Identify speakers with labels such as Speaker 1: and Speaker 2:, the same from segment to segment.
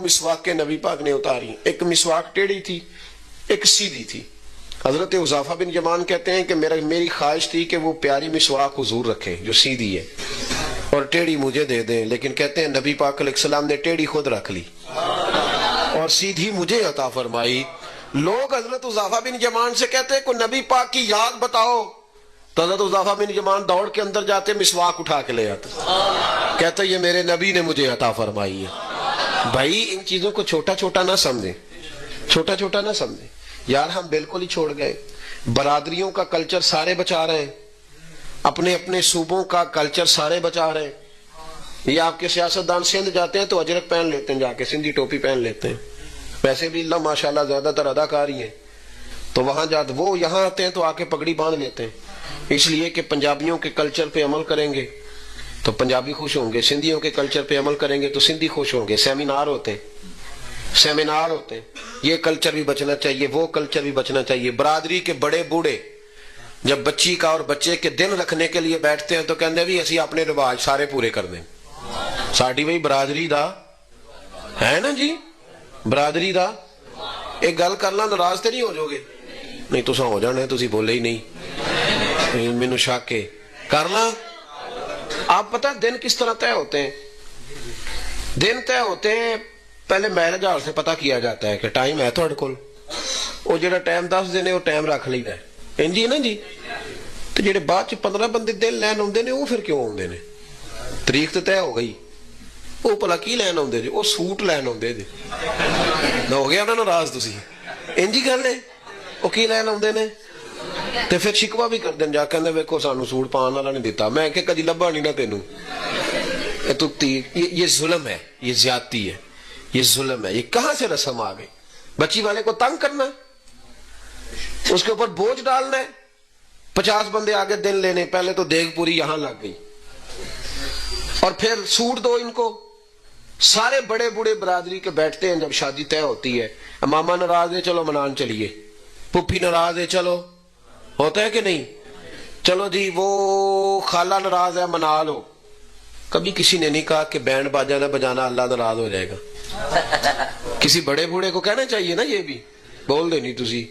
Speaker 1: مسواک نبی پاک نے اتاری. ایک مسواک ٹیڑھی تھی, ایک سیدھی تھی. حضرت حذیفہ بن یمان کہتے ہیں کہ میری خواہش تھی کہ وہ پیاری مسواک حضور رکھیں جو سیدھی ہے اور ٹیڑھی مجھے دے دیں, لیکن کہتے ہیں نبی پاک علیہ السلام نے ٹیڑھی خود رکھ لی اور سیدھی مجھے عطا فرمائی. لوگ حضرت حذیفہ بن یمان سے کہتے ہیں کوئی نبی پاک کی یاد بتاؤ, تو حضرت حذیفہ بن یمان دوڑ کے اندر جاتے, مسواک اٹھا کے لے آتے, کہتے یہ میرے نبی نے مجھے عطا فرمائی ہے. بھائی ان چیزوں کو چھوٹا چھوٹا نہ سمجھیں, چھوٹا چھوٹا نہ سمجھیں یار. ہم بالکل ہی چھوڑ گئے. برادریوں کا کلچر سارے بچا رہے ہیں, اپنے اپنے صوبوں کا کلچر سارے بچا رہے ہیں. یہ آپ کے سیاستدان سندھ جاتے ہیں تو اجرک پہن لیتے ہیں, جا کے سندھی ٹوپی پہن لیتے ہیں. ویسے بھی اللہ ماشاءاللہ زیادہ تر اداکار ہی ہیں, تو وہاں جاتے, وہ یہاں آتے ہیں تو آ کے پگڑی باندھ لیتے ہیں, اس لیے کہ پنجابیوں کے کلچر پہ عمل کریں گے تو پنجابی خوش ہوں گے, سندھیوں کے کلچر پہ عمل کریں گے تو سندھی خوش ہوں گے. سیمینار ہوتے ہیں. یہ کلچر بھی بچنا چاہیے, وہ کلچر بھی بچنا چاہیے. برادری کے بڑے بوڑھے جب بچی کا اور بچے کے دن رکھنے کے لیے بیٹھتے ہیں تو کہتے ہیں بھی اسی اپنے رواج سارے پورے کر دیں. ساڈی وہی برادری دا ہے نا جی, برادری دا. ایک گل کرنا ناراض تے نہیں ہو جاؤ گے؟ نہیں تو ہو جانا, تسی بولے ہی نہیں, مینوں شک ہے. کرنا آپ پتہ دن کس طرح طے ہوتے ہیں؟ دن طے ہوتے ہیں پہلے میرج ہال سے پتہ کیا جاتا ہے کہ ٹائم ہے تھوڑے کول, وہ جڑا ٹائم 10 دن ہے وہ ٹائم رکھ لیتا ہے, انجی نا جی. تو جڑے بعد 15 بندے دن لین آتے ہیں وہ پھر کیوں آتے ہیں؟ تاریخ تو طے ہو گئی, وہ بھلا کی لین آتے جی؟ وہ سوٹ لین آتے جی. نہ ہو گیا نا ناراض تسی؟ انجی گل ہے, وہ کی لین آتے ہیں تو پھر شکوا بھی کر دیں جا کے ویکو سانو سوٹ پان والا نہیں دیتا. میں کہ کدی لبا نہیں نا تینوں. یہ ظلم ہے, یہ زیادتی ہے, یہ ظلم ہے. یہ کہاں سے رسم آ گئی؟ بچی والے کو تنگ کرنا ہے, اس کے اوپر بوجھ ڈالنا ہے. 50 بندے آگے دن لینے, پہلے تو دیگ پوری یہاں لگ گئی اور پھر سوٹ دو ان کو. سارے بڑے بوڑھے برادری کے بیٹھتے ہیں جب شادی طے ہوتی ہے. ماما ناراض ہے چلو منان چلیے, پھوپھی ناراض ہے چلو, ہوتا ہے کہ نہیں؟ چلو جی وہ خالہ ناراض ہے منا لو. کبھی کسی نے نہیں کہا کہ بینڈ باجا نہ بجانا اللہ ناراض ہو جائے گا. کسی بڑے بوڑھے کو کہنا چاہیے نا, یہ بھی بول دے نہیں تسی,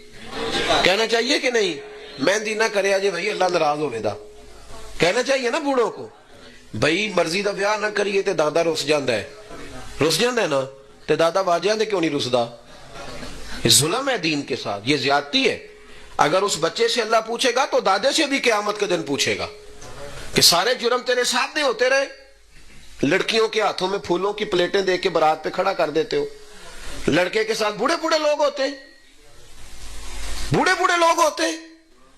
Speaker 1: کہنا چاہیے کہ نہیں؟ مہندی نہ کرے آجے بھائی اللہ ناراض ہوئے دا, کہنا چاہیے نا بوڑھوں کو. بھائی مرضی دا بیاہ نہ کریے تے دادا رس جاندہ ہے, رس جاندہ ہے نا, تے دادا واجہ دے کیوں نہیں رس دا؟ یہ ظلم ہے دین کے ساتھ, یہ زیادتی ہے. اگر اس بچے سے اللہ پوچھے گا تو دادے سے بھی قیامت کے دن پوچھے گا کہ سارے جرم تیرے ساتھ نہیں ہوتے رہے. لڑکیوں کے ہاتھوں میں پھولوں کی پلیٹیں دے کے برات پہ کھڑا کر دیتے ہو. لڑکے کے ساتھ بوڑھے بوڑھے لوگ ہوتے ہیں, بوڑھے بوڑھے لوگ ہوتے ہیں.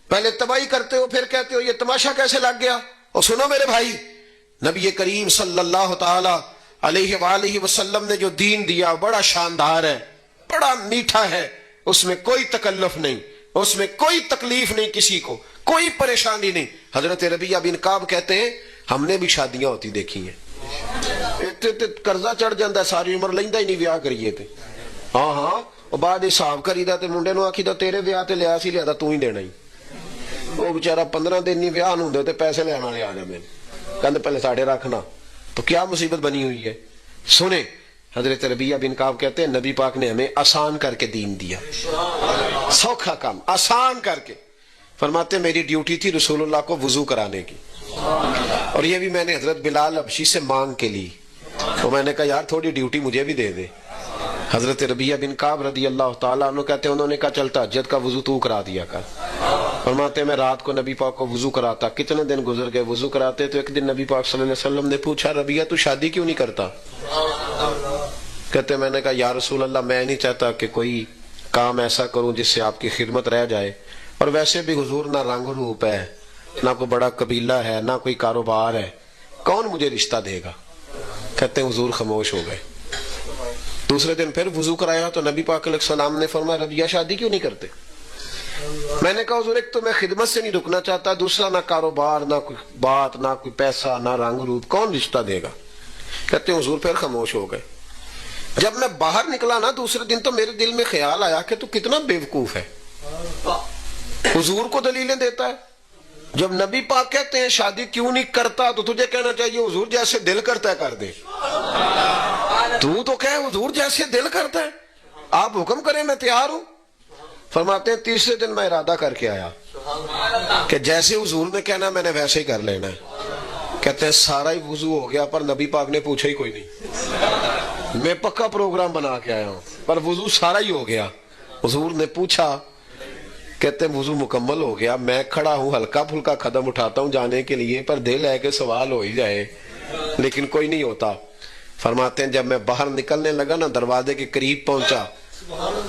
Speaker 1: پہلے تباہی کرتے ہو, پھر کہتے ہو یہ تماشا کیسے لگ گیا. اور سنو میرے بھائی, نبی کریم صلی اللہ تعالی علیہ وآلہ وسلم نے جو دین دیا بڑا شاندار ہے, بڑا میٹھا ہے. اس میں کوئی تکلف نہیں, اس میں کوئی تکلیف نہیں, کسی کو کوئی پریشانی نہیں. حضرت ربیعہ بن کعب کہتے ہیں ہم نے بھی شادیاں ہوتی دیکھی ہیں, قرضہ چڑھ جاندہ ہے, ساری عمر لیندہ ہی نہیں بیاہ کریے تھے. ہاں ہاں, اور بعد حساب کری دا تے منڈے نو آکھی دا تیرے بیاہ تے لیا سی, لیا دا تو ہی دینا ہی. وہ بیچارہ 15 دن نہیں بیاہ نوں دے تے پیسے لے آنا لے آ جاندے, کہندے پہلے ساڑھے رکھنا. تو کیا مصیبت بنی ہوئی ہے. سنیں, حضرت ربیعہ بن کعب کہتے ہیں نبی پاک نے ہمیں آسان کر کے دین دیا, سوکھا کام آسان کر کے. فرماتے میری ڈیوٹی تھی رسول اللہ کو وضو کرانے کی, اور یہ بھی میں نے حضرت بلال حبشی سے مانگ کے لی. تو میں نے کہا یار تھوڑی ڈیوٹی مجھے بھی دے دے. حضرت ربیعہ بن کعب رضی اللہ تعالیٰ عنہ کہتے ہیں انہوں نے کہا چلتا تہجد کا وضو تو کرا دیا کر. فرماتے ہیں میں رات کو نبی پاک کو وضو کراتا. کتنے دن گزر گئے وضو کراتے, تو ایک دن نبی پاک صلی اللہ علیہ وسلم نے پوچھا ربیعہ تو شادی کیوں نہیں کرتا؟ کہتے ہیں میں نے کہا یا رسول اللہ میں نہیں چاہتا کہ کوئی کام ایسا کروں جس سے آپ کی خدمت رہ جائے, اور ویسے بھی حضور نہ رنگ روپ ہے, نہ کوئی بڑا قبیلہ ہے, نہ کوئی کاروبار ہے, کون مجھے رشتہ دے گا. کہتے ہیں حضور خاموش ہو گئے. دوسرے دن پھر وضو کرایا تو نبی پاک علیہ السلام نے فرمایا ربیعہ شادی کیوں نہیں کرتے؟ میں نے کہا حضور ایک تو میں خدمت سے نہیں رکنا چاہتا, دوسرا نہ کاروبار, نہ کوئی بات, نہ کوئی پیسہ, نہ رنگ روپ, کون رشتہ دے گا. کہتے ہیں حضور پھر خاموش ہو گئے. جب میں باہر نکلا نا دوسرے دن تو میرے دل میں خیال آیا کہ تو کتنا بیوقوف ہے, حضور کو دلیلیں دیتا ہے. جب نبی پاک کہتے ہیں شادی کیوں نہیں کرتا تو تجھے کہنا چاہیے حضور جیسے دل کرتا ہے کر دے. تو کہے حضور جیسے دل کرتا ہے، آپ حکم کریں میں تیار ہوں۔ فرماتے ہیں تیسرے دن میں ارادہ کر کے آیا کہ جیسے حضور نے کہنا میں نے ویسے ہی کر لینا ہے۔ کہتے ہیں سارا ہی وضو ہو گیا پر نبی پاک نے پوچھا ہی کوئی نہیں۔ میں پکا پروگرام بنا کے آیا ہوں پر وضو سارا ہی ہو گیا۔ حضور نے پوچھا، کہتے ہیں وضو مکمل ہو گیا، میں کھڑا ہوں ہلکا پھلکا قدم اٹھاتا ہوں جانے کے لیے، پر دل ہے کہ سوال ہو ہی جائے لیکن کوئی نہیں ہوتا۔ فرماتے ہیں جب میں باہر نکلنے لگا نا، دروازے کے قریب پہنچا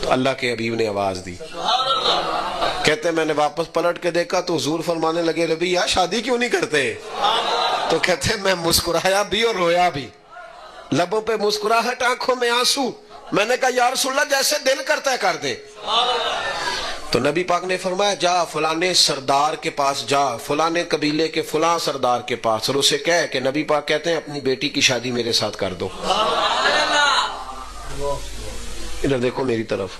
Speaker 1: تو اللہ کے حبیب نے آواز دی۔ کہتے ہیں میں نے واپس پلٹ کے دیکھا تو حضور فرمانے لگے ربی یار شادی کیوں نہیں کرتے؟ تو کہتے ہیں میں مسکرایا بھی اور رویا بھی، لبوں پہ مسکراہٹ آنکھوں میں آنسو۔ میں نے کہا یا رسول اللہ جیسے دل کرتا ہے کر دے۔ تو نبی پاک نے فرمایا جا فلانے سردار کے پاس جا، فلانے قبیلے کے فلاں سردار کے پاس، اور اسے کہے کہ نبی پاک کہتے ہیں اپنی بیٹی کی شادی میرے ساتھ کر دو۔ ادھر دیکھو میری طرف۔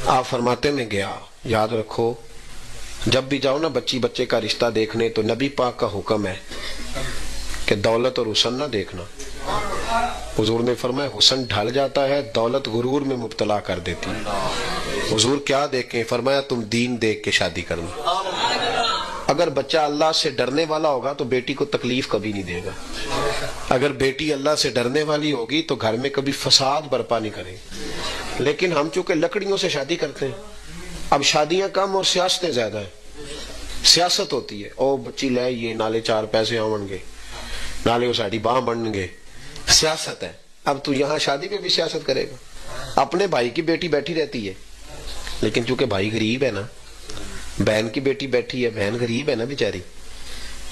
Speaker 1: آپ فرماتے میں گیا۔ یاد رکھو جب بھی جاؤ نا بچی بچے کا رشتہ دیکھنے تو نبی پاک کا حکم ہے کہ دولت اور حسن نہ دیکھنا۔ حضور نے فرمایا حسن ڈھل جاتا ہے، دولت غرور میں مبتلا کر دیتی ہے۔ حضور کیا دیکھیں؟ فرمایا تم دین دیکھ کے شادی کرنا۔ اگر بچہ اللہ سے ڈرنے والا ہوگا تو بیٹی کو تکلیف کبھی نہیں دے گا۔ اگر بیٹی اللہ سے ڈرنے والی ہوگی تو گھر میں کبھی فساد برپا نہیں کرے گی۔ لیکن ہم چونکہ لکڑیوں سے شادی کرتے ہیں، اب شادیاں کم اور سیاستیں زیادہ ہیں۔ سیاست ہوتی ہے، او بچی لے یہ نالے چار پیسے آون گے، نالے وہ ساڑی باں بنن گے، سیاست ہے۔ اب تو یہاں شادی پہ بھی سیاست کرے گا۔ اپنے بھائی کی بیٹی بیٹھی رہتی ہے لیکن چونکہ بھائی غریب ہے نا، بہن کی بیٹی بیٹھی ہے، بہن غریب ہے نا بیچاری،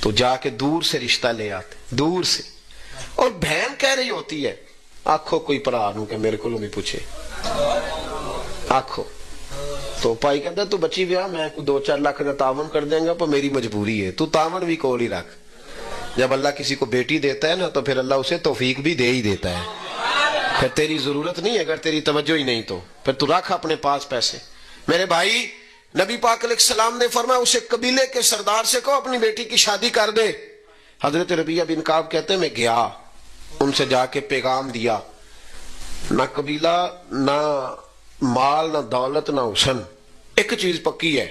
Speaker 1: تو جا کے دور سے رشتہ لے آتے، دور سے۔ اور بہن کہہ رہی ہوتی ہے آنکھوں کوئی پرا نو کہ میرے کو بھی پوچھے آنکھوں، تو پائی کہتا تو بچی بیاہ میں 2-4 لاکھ کا تعاون کر دیں گا پر میری مجبوری ہے، تو تعاون بھی کول ہی رکھ۔ جب اللہ کسی کو بیٹی دیتا ہے نا تو پھر اللہ اسے توفیق بھی دے ہی دیتا ہے۔ پھر تیری ضرورت نہیں، اگر تیری توجہ ہی نہیں تو پھر تو رکھ اپنے پاس پیسے۔ میرے بھائی نبی پاک علیہ السلام نے فرمایا اسے قبیلے کے سردار سے کہو اپنی بیٹی کی شادی کر دے۔ حضرت ربیعہ بن کعب کہتے ہیں میں گیا، ان سے جا کے پیغام دیا، نہ قبیلہ نہ مال نہ دولت نہ حسن، ایک چیز پکی ہے۔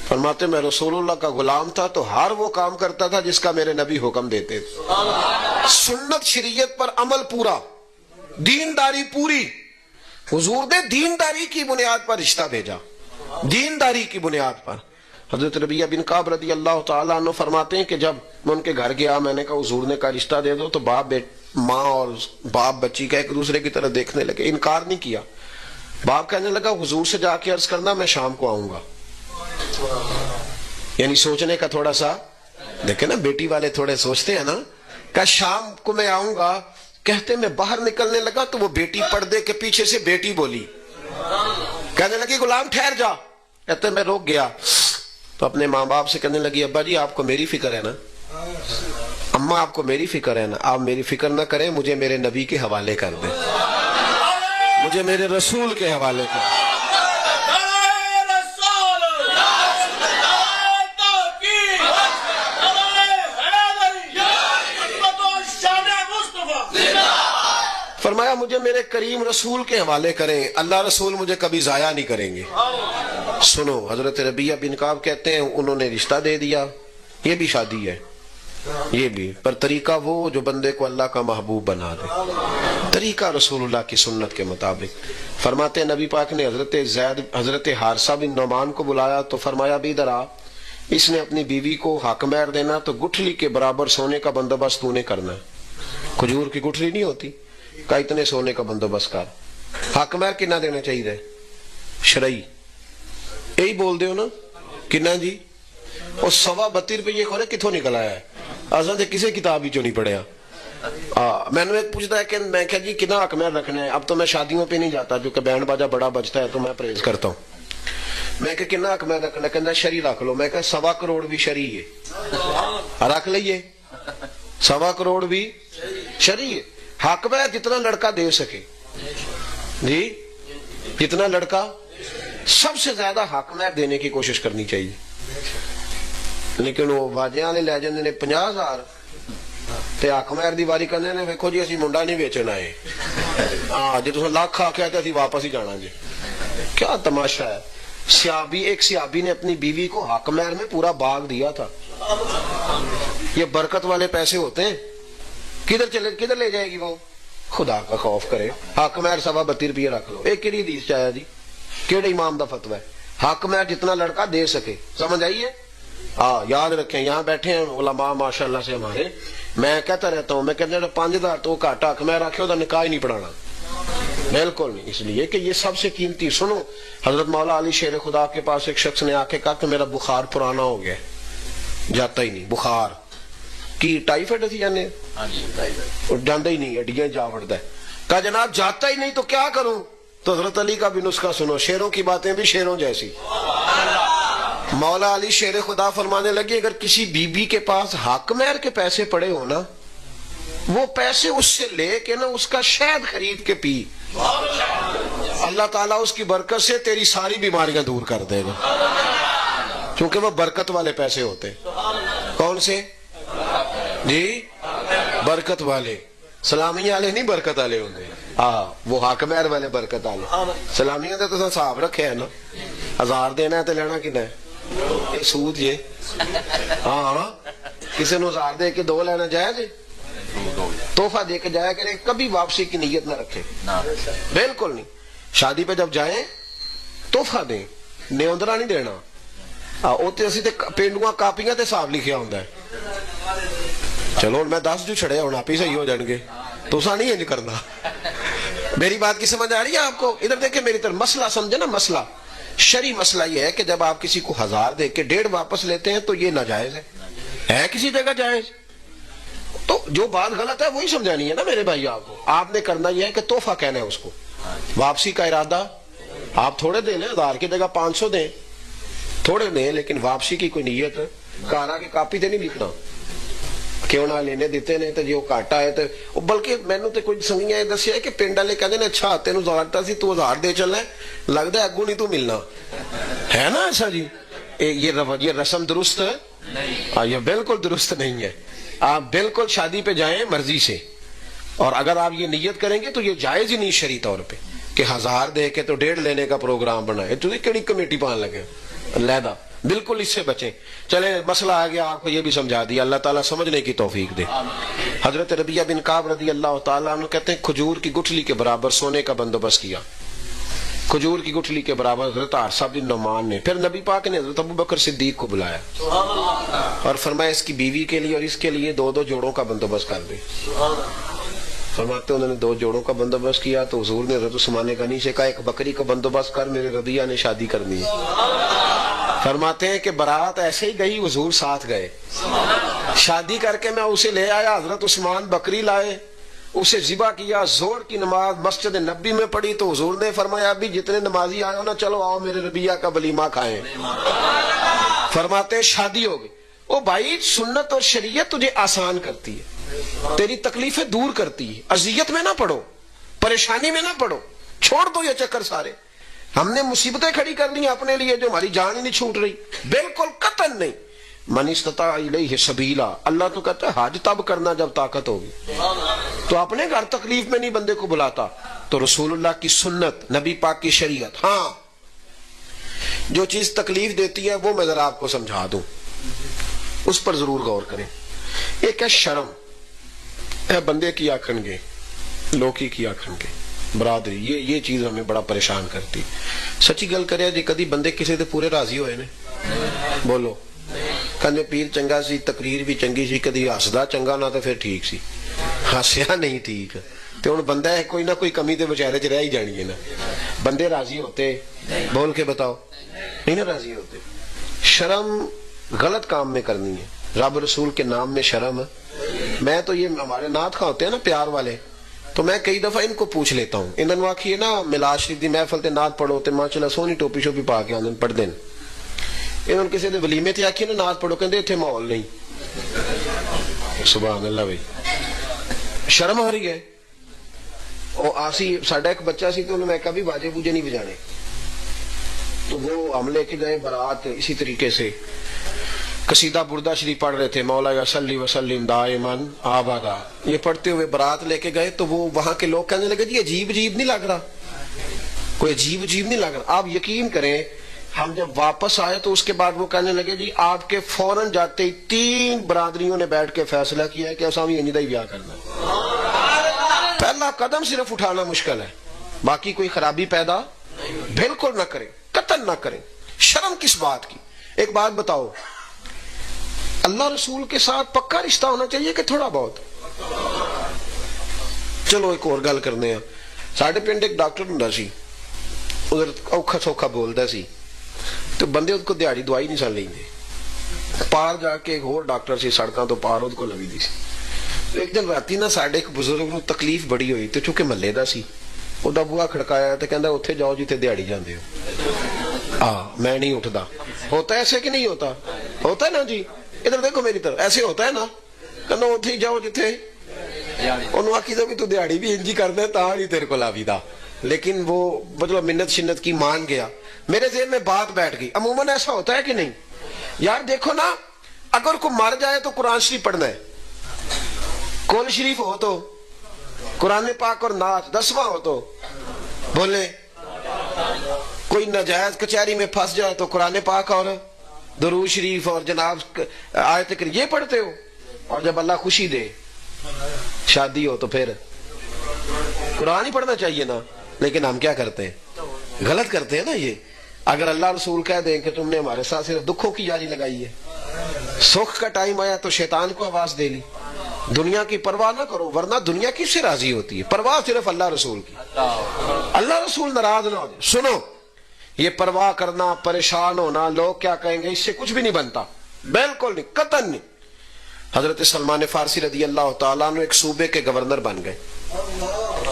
Speaker 1: فرماتے میں رسول اللہ کا غلام تھا تو ہر وہ کام کرتا تھا جس کا میرے نبی حکم دیتے تھے۔ سنت شریعت پر عمل پورا، دینداری پوری۔ حضور نے دینداری کی بنیاد پر رشتہ بھیجا، دینداری کی بنیاد پر۔ حضرت ربیعہ بن کعب رضی اللہ تعالیٰ عنہ فرماتے ہیں کہ جب میں ان کے گھر گیا، میں نے کہا حضور نے کہا رشتہ دے دو، تو ماں اور باپ بچی کا ایک دوسرے کی طرف دیکھنے لگے، انکار نہیں کیا۔ باپ کہنے لگا حضور سے جا کے عرض کرنا میں شام کو آؤں گا، یعنی سوچنے کا تھوڑا سا، دیکھیں نا بیٹی والے تھوڑے سوچتے ہیں نا، کہ شام کو میں آؤں گا۔ کہتے میں باہر نکلنے لگا تو وہ بیٹی پردے کے پیچھے سے بیٹی بولی، کہنے لگی غلام ٹھہر جا۔ کہتے میں روک گیا تو اپنے ماں باپ سے کہنے لگی ابا جی آپ کو میری فکر ہے نا، اماں آپ کو میری فکر ہے نا، آپ میری فکر نہ کریں، مجھے میرے نبی کے حوالے کر دیں، مجھے میرے رسول کے حوالے کر دیں۔ فرمایا مجھے میرے کریم رسول کے حوالے کریں، اللہ رسول مجھے کبھی ضائع نہیں کریں گے۔ سنو حضرت ربیعہ بن کعب کہتے ہیں انہوں نے رشتہ دے دیا، یہ بھی شادی ہے، یہ بھی، پر طریقہ وہ جو بندے کو اللہ کا محبوب بنا دے، طریقہ رسول اللہ کی سنت کے مطابق۔ فرماتے ہیں نبی پاک نے حضرت حارثہ بن نعمان کو بلایا تو فرمایا بھی ادھر آ، اس نے اپنی بیوی کو حق مہر دینا تو گٹھلی کے برابر سونے کا بندوبست تو نے کرنا ہے، کھجور کی گٹھلی نہیں ہوتی، کہ اتنے سونے کا بندوبست کر۔ حق مہر کنا دینا چاہیے؟ شرعی یہی بول دیو نا، کنا جی؟ اور 32 روپے خورے کتوں نکل آیا ہے؟ ازاں تے کسی کتاب ہی چوں نہیں پڑھیا۔ میں نے ایک پوچھتا ہے کہ میں کہا جی کنا حق مہر رکھنا ہے؟ اب تو میں شادیوں پہ نہیں جاتا کیونکہ بینڈ باجا بڑا بجتا ہے تو میں پرہیز کرتا ہوں۔ میں کہ کنا حق مہر رکھنا؟ کہنا شرعی رکھ لو۔ میں کہ 1.25 کروڑ بھی شرعی ہے، رکھ لئیے، 1.25 کروڑ بھی شرعی ہے۔ حق مہر جتنا لڑکا دے سکے، جی جتنا لڑکا، سب سے زیادہ حق مہر دینے کی کوشش کرنی چاہیے۔ لیکن وہ واجے والے لے جاندے نے 50,000، تے حق مہر دی واری کرنے نے ویکھو جی اسی منڈا نہیں ویچن آئے ہاں جی تساں لاکھ آکھیا تے اسی واپس ہی جانا جی. کیا تماشا ہے. ایک صحابی نے اپنی بیوی کو حق مہر میں پورا باغ دیا تھا. یہ برکت والے پیسے ہوتے ہیں. کدھر لے جائے گی وہ؟ خدا کا خوف کرے. حق مہر 32 روپیے رکھ لو. ایک کیڑی حدیث چاہیا جی؟ کیڑے امام دا فتوی ہے؟ حق مہر جتنا لڑکا دے سکے. سمجھ آئیے؟ ہاں یاد رکھیں. یہاں بیٹھے ہیں علماء ماشاءاللہ سے ہمارے. میں کہتا رہتا ہوں, میں کہتا ہوں 5000 تو گھٹ حق مہر رکھے وہ نکاح ہی نہیں پڑھانا. بالکل نہیں. اس لیے کہ یہ سب سے قیمتی. سنو, حضرت مولا علی شیر خدا کے پاس ایک شخص نے آ کے کہا کہ میرا بخار پرانا ہو گیا, جاتا ہی نہیں. بخار کی ٹائیفائڈ تھی جانے جانا ہی نہیں, ہڈیاں جا وڑتا ہے. کہا جناب جاتا ہی نہیں تو کیا کروں؟ تو حضرت علی کا بھی نسخہ سنو, شیروں کی باتیں بھی شیروں جیسی. مولا علی شیر خدا فرمانے لگے اگر کسی بی بی کے پاس حق مہر کے پیسے پڑے ہو نا, وہ پیسے اس سے لے کے نا اس کا شہد خرید کے پی, اللہ تعالیٰ اس کی برکت سے تیری ساری بیماریاں دور کر دے گا. کیونکہ وہ برکت والے پیسے ہوتے. کون سے جی؟ برکت والے. سلامیاں والے نہیں, برکت والے ہوتے. ہاں وہ حق مہر والے برکت والے. سلامیاں تو تصا حساب رکھے ہے نا, 1000 دینا ہے تو لینا کتنا ہے؟ یہ سود یہ. ہاں کسی نے 1000 دے کے 2 لینا جائز ہے؟ تحفہ دے کے جایا کرے, کبھی واپسی کی نیت نہ رکھے. بالکل نہیں. شادی پہ جب جائیں تحفہ دیں, نیوندرا نہیں دینا. پینڈواں کاپیاں تے حساب لکھیا ہوندا ہے. چلو میں 10 جو چھڑے ہوں آپ ہی صحیح ہو جائیں گے, تو نہیں انج کرنا. میری بات کی سمجھ آ رہی ہے آپ کو؟ ادھر دیکھیں میری طرف. مسئلہ سمجھے نا, مسئلہ شرعی مسئلہ یہ ہے کہ جب آپ کسی کو 1000 دے کے 1.5 واپس لیتے ہیں تو یہ ناجائز ہے کسی جگہ جائز. تو جو بات غلط ہے وہی سمجھانی ہے نا میرے بھائی. آپ کو آپ نے کرنا یہ ہے کہ تحفہ کہنا ہے اس کو. واپسی کا ارادہ آپ تھوڑے دیں, 1000 کی جگہ 500 دیں, تھوڑے دیں, لیکن واپسی کی کوئی نیت کارا کی کاپی تے نہیں لکھنا کیوں نہ لینے دیتے نے تو جو کاٹا ہے تو. بلکہ مینوں تے کوئی سنگیاں دسیا ہے کہ پنڈ والے کہندے نے اچھا تینوں 1000 سی تو 1000 دے چلنا, لگتا ہے اگوں نہیں تو ملنا ہے نا ایسا جی. یہ رسم درست ہے؟ یہ بالکل درست نہیں ہے. آپ بالکل شادی پہ جائیں مرضی سے, اور اگر آپ یہ نیت کریں گے تو یہ جائز ہی نہیں شرعی طور پہ کہ 1000 دے کے تو 1.5 لینے کا پروگرام بنائے. تو کیڑی کمیٹی پان لگے علیحدہ. بالکل اس سے بچیں. چلے مسئلہ آ گیا, آپ کو یہ بھی سمجھا دیا. اللہ تعالیٰ سمجھنے کی توفیق دے. حضرت ربیعہ بن کعب رضی اللہ تعالیٰ عنہ کہتے ہیں کھجور کی گٹھلی کے برابر سونے کا بندوبست کیا. کھجور کی گٹھلی کے برابر حضرت عرصہ بن نعمان نے. پھر نبی پاک نے حضرت ابوبکر صدیق کو بلایا اور فرمایا اس کی بیوی کے لیے اور اس کے لیے 2 جوڑوں کا بندوبست کر دے. فرماتے انہوں نے 2 جوڑوں کا بندوبست کیا تو حضور نے حضرت عثمان غنی سے کہا ایک بکری کا بندوبست کر, میرے ربیعہ نے شادی کرنی ہے. فرماتے ہیں کہ برات ایسے ہی گئی, حضور ساتھ گئے. شادی کر کے میں اسے لے آیا, حضرت عثمان بکری لائے, اسے ذبح کیا, زور کی نماز مسجد نبی میں پڑھی تو حضور نے فرمایا ابھی جتنے نمازی آئے ہو نا چلو آؤ میرے ربیعہ کا ولیمہ کھائیں. فرماتے ہیں شادی ہو گئی. او بھائی سنت اور شریعت تجھے آسان کرتی ہے, تیری تکلیفیں دور کرتی ہے. اذیت میں نہ پڑو, پریشانی میں نہ پڑو, چھوڑ دو یہ چکر سارے. ہم نے مصیبتیں کھڑی کر لی اپنے لیے جو ہماری جان ہی نہیں چھوٹ رہی. بالکل قطعاً نہیں. من استطاع الیہ سبیلا, اللہ تو کہتا ہے حج تب کرنا جب طاقت ہوگی. تو اپنے گھر تکلیف میں نہیں بندے کو بلاتا. تو رسول اللہ کی سنت, نبی پاک کی شریعت. ہاں جو چیز تکلیف دیتی ہے وہ میں ذرا آپ کو سمجھا دوں, اس پر ضرور غور کریں. ایک ہے شرم, اے بندے کی آکھن گے, لوکی کی آکھن گے, برادری. یہ چیز ہمیں بڑا پریشان کرتی. سچی گل کرے جی کدی بندے کسی دے پورے راضی ہوئے نے؟ بولو. کہنے پیر چنگا سی, تقریر بھی چنگی سی, کدی ہسدا چنگا نہ تو پھر ٹھیک سی, ہسیا نہیں ٹھیک. تو ہن بندہ ہے کوئی نہ کوئی کمی تے بیچارے چ رہ ہی جانی ہے نا. بندے راضی ہوتے؟ بول کے بتاؤ. نہیں نا راضی ہوتے. شرم غلط کام میں کرنی ہے, رب رسول کے نام میں شرم. میں تو یہ ہمارے نعت خواہ ہوتے ہیں نا پیار والے, تو میں کئی دفعہ ان کو پوچھ لیتا ہوں. انہوں نے آکھیے نا میلاد شریف دی محفل تے نعت پڑھو تے ماشاءاللہ سونی ٹوپی شوپی پا کے آندے پڑھ دین. انہوں نے کسی دے ولیمے تے آکھیے نا نعت پڑھو, کہندے ایتھے ماحول نہیں. سبحان اللہ بھائی, شرم آ رہی ہے. اور آسی ساڈا ایک بچہ سی تو انہوں نے کہا بھی باجے بوجے نہیں بجانے, تو وہ ہم لے کے گئے بارات اسی طریقے سے. قصیدہ بردہ شریف پڑھ رہے تھے، مولا یا صلی وسلم دائماً آبادا، یہ پڑھتے ہوئے برات لے کے گئے تو وہ وہاں کے لوگ کہنے لگے جی عجیب عجیب نہیں لگ رہا، کوئی عجیب عجیب نہیں لگ رہا۔ آپ یقین کریں ہم جب واپس آئے تو اس کے بعد وہ کہنے لگے جی آپ کے فوراً جاتے ہی 3 برادریوں نے بیٹھ کے فیصلہ کیا ہے کہ اسامی انجدہ ہی بیاہ کرنا ہے۔ پہلا قدم صرف اٹھانا مشکل ہے، باقی کوئی خرابی پیدا بالکل نہ کریں، قطعاً نہ کریں۔ شرم کس بات کی؟ ایک بات بتاؤ، اللہ رسول کے ساتھ پکا رشتہ ہونا چاہیے کہ تھوڑا بہت؟ چلو ایک اور گل کرنے ہیں۔ ساڑھے پنڈ ایک ڈاکٹر ہوں سی، ادھر اوکھا سوکھا بولتا سی تو بندے اس کو دیہڑی دوائی نہیں سن لیں گے، پار جا کے ایک اور ڈاکٹر سی سڑکاں تو پار اس کو لگی دی سی۔ ایک دن راتی نا ساڑھے ایک بزرگ نو تکلیف بڑی ہوئی تو چونکہ محلے دا سی، وہ بوا کھڑکایا تو کہندا اوتھے جاؤ جتھے دیہڑی جاندے ہو۔ میں نہیں اٹھدا۔ ہوتا ہے ایسے کہ نہیں ہوتا؟ ہوتا ہے نا جی، ادھر دیکھو میری طرف، ایسے ہوتا ہے نا، کہنا اوتھے ہی جاؤ جتھے انہوں آکی دا بھی تو دیہڑی بھی انجی کر دے تا نہیں تیرے کو لاوی دا، لیکن وہ مطلب منت شنت کی مان گیا۔ میرے ذہن میں بات بیٹھ گئی، عموماً ایسا ہوتا ہے کہ نہیں؟ یار دیکھو نا، اگر کوئی مر جائے تو قرآن شریف پڑھنا ہے، کل شریف ہو تو قرآن پاک اور نعت، 10واں ہو تو بولے، کوئی ناجائز کچہری میں پھنس جائے تو قرآن پاک اور درود شریف اور جناب آیت کریم یہ پڑھتے ہو، اور جب اللہ خوشی دے شادی ہو تو پھر قرآن ہی پڑھنا چاہیے نا۔ لیکن ہم کیا کرتے ہیں؟ غلط کرتے ہیں نا یہ۔ اگر اللہ رسول کہہ دیں کہ تم نے ہمارے ساتھ صرف دکھوں کی یاری لگائی ہے، سکھ کا ٹائم آیا تو شیطان کو آواز دے لی، دنیا کی پرواہ نہ کرو ورنہ دنیا کس سے راضی ہوتی ہے؟ پرواہ صرف اللہ رسول کی، اللہ رسول ناراض نہ ہو جائے۔ سنو، یہ پرواہ کرنا، پریشان ہونا، لوگ کیا کہیں گے، اس سے کچھ بھی نہیں بنتا، بالکل نہیں، قطعاً نہیں۔ حضرت سلمان فارسی رضی اللہ تعالیٰ عنہ ایک صوبے کے گورنر بن گئے،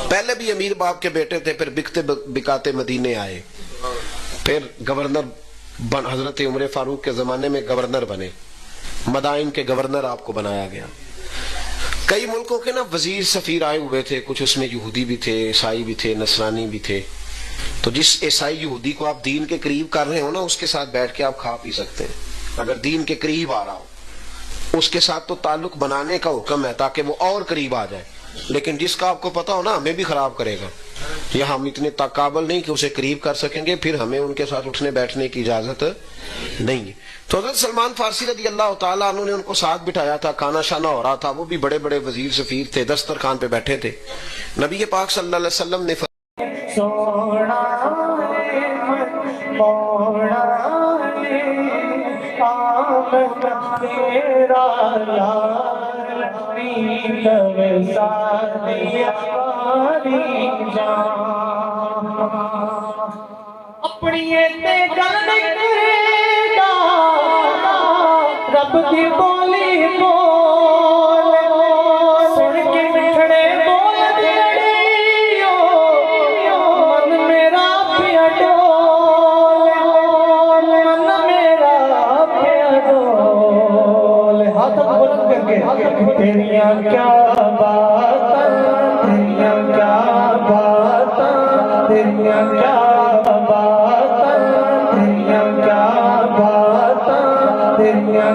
Speaker 1: پہلے بھی امیر باپ کے بیٹے تھے، پھر بکتے بکاتے مدینے آئے، پھر گورنر بن، حضرت عمر فاروق کے زمانے میں گورنر بنے، مدائن کے گورنر آپ کو بنایا گیا۔ کئی ملکوں کے نا وزیر سفیر آئے ہوئے تھے، کچھ اس میں یہودی بھی تھے، عیسائی بھی تھے، نصرانی بھی تھے۔ تو جس عیسائی یہودی کو آپ دین کے قریب کر رہے ہو نا، اس کے ساتھ بیٹھ کے آپ کھا پی سکتے ہیں، اگر دین کے قریب آ رہا ہو اس کے ساتھ تو تعلق بنانے کا حکم ہے تاکہ وہ اور قریب آ جائے۔ لیکن جس کا آپ کو پتا ہو نا ہمیں بھی خراب کرے گا، یا ہم اتنے قابل نہیں کہ اسے قریب کر سکیں گے، پھر ہمیں ان کے ساتھ اٹھنے بیٹھنے کی اجازت نہیں ہے۔ تو حضرت سلمان فارسی رضی اللہ تعالیٰ عنہ نے ان کو ساتھ بٹھایا تھا، کھانا شانا ہو رہا تھا، وہ بھی بڑے بڑے وزیر سفیر تھے، دسترخوان پہ بیٹھے تھے۔ نبی پاک صلی اللہ علیہ وسلم نے
Speaker 2: سونا موڑا تیرا یار پریت ساری جان اپنی تے گل کرے رب دی بولی بول سن کے مٹھڑے بول دیڑیو من میرا پیا ڈول من میرا پیا ڈول ہاتھ بلند کر کے تیریاں کیا باتاں تیریاں کیا باتاں تیریاں کیا باتاں تیریاں کیا باتاں تیریاں